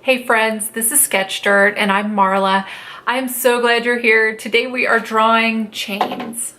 Hey friends, this is Sketch Dirt and I'm Marla. I'm so glad you're here. Today we are drawing chains.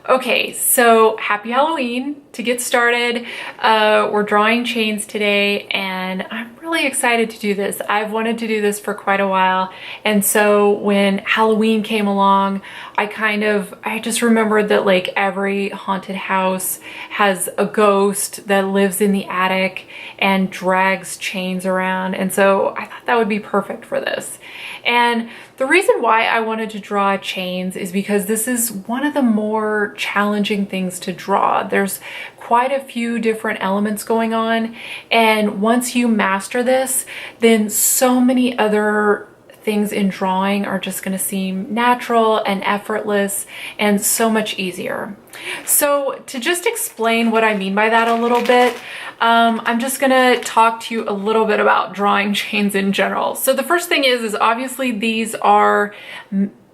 Okay, so happy Halloween. To get started, we're drawing chains today and I'm really excited to do this. I've wanted to do this for quite a while, and so when Halloween came along, I just remembered that like every haunted house has a ghost that lives in the attic and drags chains around, and so I thought that would be perfect for this. And the reason why I wanted to draw chains is because this is one of the more challenging things to draw. There's quite a few different elements going on, and once you master this, then so many other things in drawing are just going to seem natural and effortless and so much easier. So to just explain what I mean by that a little bit, I'm just gonna talk to you a little bit about drawing chains in general. So the first thing is obviously these are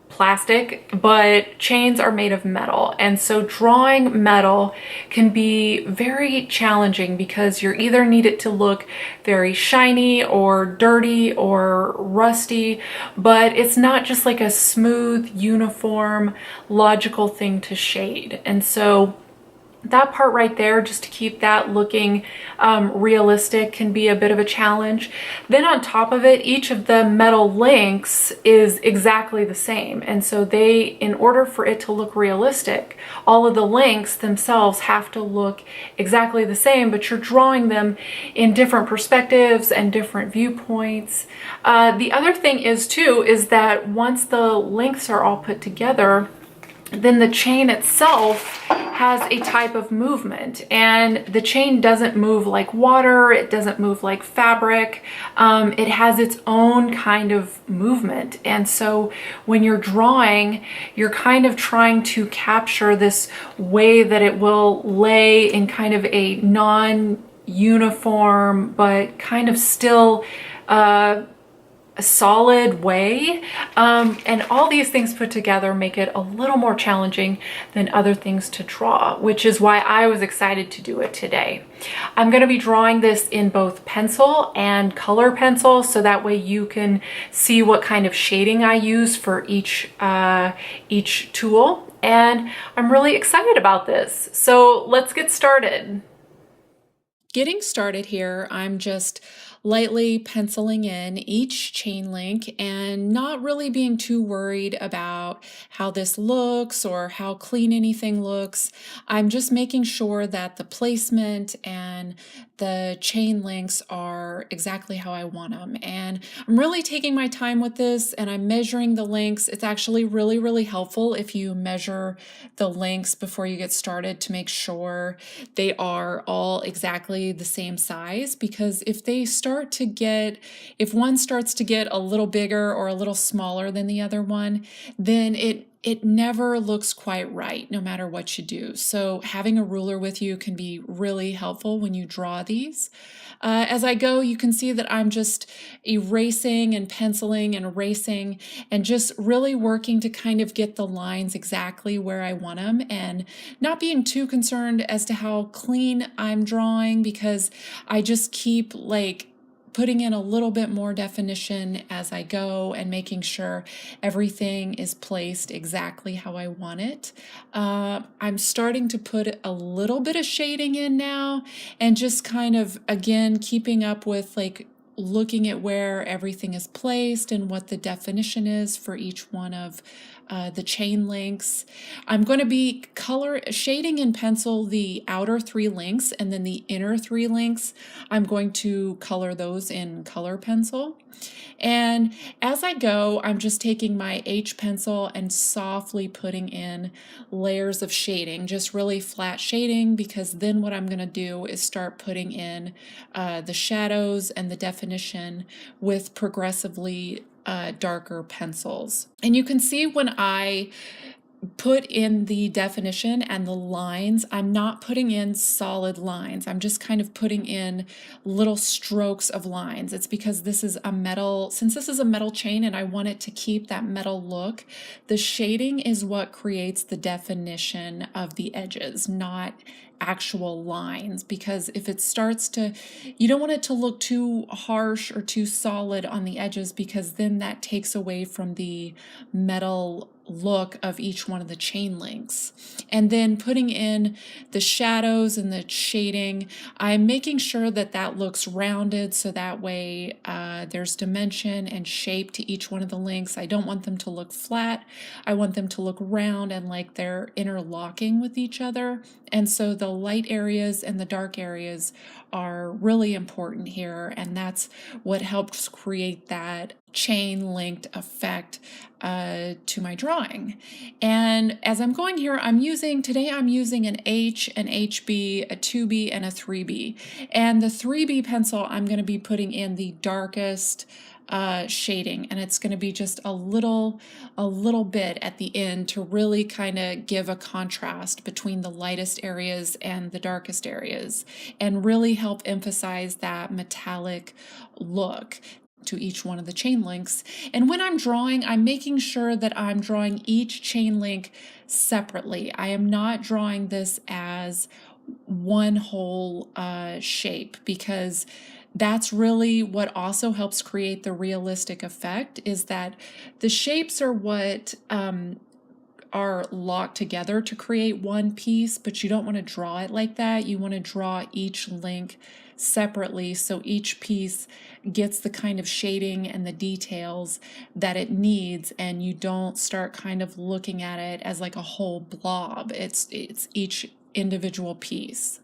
plastic, but chains are made of metal. And so drawing metal can be very challenging because you either need it to look very shiny or dirty or rusty, but it's not just like a smooth, uniform, logical thing to shade. And so that part right there, just to keep that looking realistic, can be a bit of a challenge. Then on top of it, each of the metal links is exactly the same. And so in order for it to look realistic, all of the links themselves have to look exactly the same, but you're drawing them in different perspectives and different viewpoints. The other thing is that once the links are all put together, then the chain itself has a type of movement, and the chain doesn't move like water, it doesn't move like fabric, it has its own kind of movement. And so when you're drawing, you're kind of trying to capture this way that it will lay in kind of a non-uniform but kind of still a solid way, and all these things put together make it a little more challenging than other things to draw, which is why I was excited to do it today. I'm going to be drawing this in both pencil and color pencil, so that way you can see what kind of shading I use for each tool, and I'm really excited about this. So let's get started. Getting started here, I'm just lightly penciling in each chain link and not really being too worried about how this looks or how clean anything looks. I'm just making sure that the placement and the chain links are exactly how I want them. And I'm really taking my time with this, and I'm measuring the links. It's actually really, really helpful if you measure the links before you get started to make sure they are all exactly the same size, because if one starts to get a little bigger or a little smaller than the other one, then it never looks quite right, no matter what you do. So having a ruler with you can be really helpful when you draw these. As I go, you can see that I'm just erasing and penciling and erasing and just really working to kind of get the lines exactly where I want them, and not being too concerned as to how clean I'm drawing, because I just keep like putting in a little bit more definition as I go and making sure everything is placed exactly how I want it. I'm starting to put a little bit of shading in now, and just kind of, again, keeping up with like looking at where everything is placed and what the definition is for each one of the chain links. I'm going to be shading in pencil the outer 3 links, and then the inner 3 links, I'm going to color those in color pencil. And as I go, I'm just taking my H pencil and softly putting in layers of shading, just really flat shading, because then what I'm going to do is start putting in the shadows and the definition with progressively darker pencils. And you can see when I put in the definition and the lines, I'm not putting in solid lines. I'm just kind of putting in little strokes of lines. It's because since this is a metal chain and I want it to keep that metal look, the shading is what creates the definition of the edges, not actual lines, because if it starts to, you don't want it to look too harsh or too solid on the edges, because then that takes away from the metal look of each one of the chain links. And then putting in the shadows and the shading, I'm making sure that that looks rounded, so that way there's dimension and shape to each one of the links. I don't want them to look flat. I want them to look round and like they're interlocking with each other. And so the light areas and the dark areas are really important here, and that's what helps create that chain linked effect to my drawing. And as I'm going here, today I'm using an H, an HB, a 2B, and a 3B. And the 3B pencil, I'm going to be putting in the darkest shading, and it's going to be just a little bit at the end to really kind of give a contrast between the lightest areas and the darkest areas, and really help emphasize that metallic look to each one of the chain links. And when I'm drawing, I'm making sure that I'm drawing each chain link separately. I am not drawing this as one whole shape, because that's really what also helps create the realistic effect, is that the shapes are what are locked together to create one piece, but you don't want to draw it like that. You want to draw each link separately, so each piece gets the kind of shading and the details that it needs, and you don't start kind of looking at it as like a whole blob. It's each individual piece.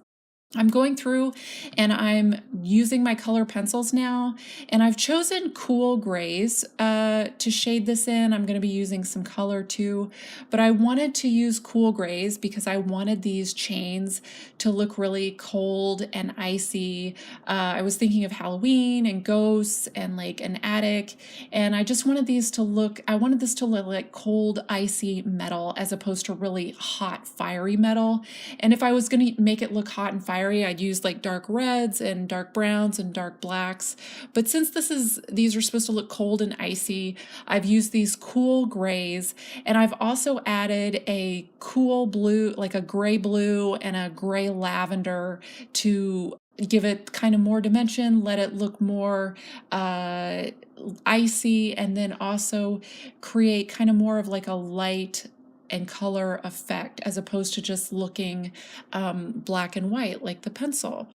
I'm going through and I'm using my color pencils now, and I've chosen cool grays to shade this in. I'm going to be using some color too, but I wanted to use cool grays because I wanted these chains to look really cold and icy. I was thinking of Halloween and ghosts and like an attic, and I just wanted these to look, I wanted this to look like cold, icy metal as opposed to really hot, fiery metal. And if I was going to make it look hot and fiery, I'd use like dark reds and dark browns and dark blacks. But since these are supposed to look cold and icy, I've used these cool grays, and I've also added a cool blue, like a gray blue and a gray lavender, to give it kind of more dimension, let it look more icy, and then also create kind of more of like a light and color effect, as opposed to just looking black and white like the pencil.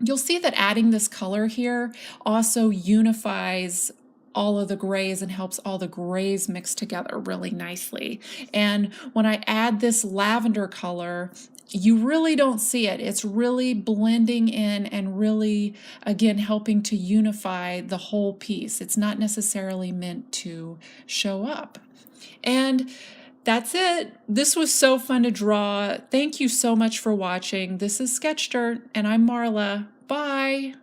You'll see that adding this color here also unifies all of the grays and helps all the grays mix together really nicely. And when I add this lavender color, you really don't see it. It's really blending in and really, again, helping to unify the whole piece. It's not necessarily meant to show up. And that's it. This was so fun to draw. Thank you so much for watching. This is Sketch Dirt, and I'm Marla. Bye.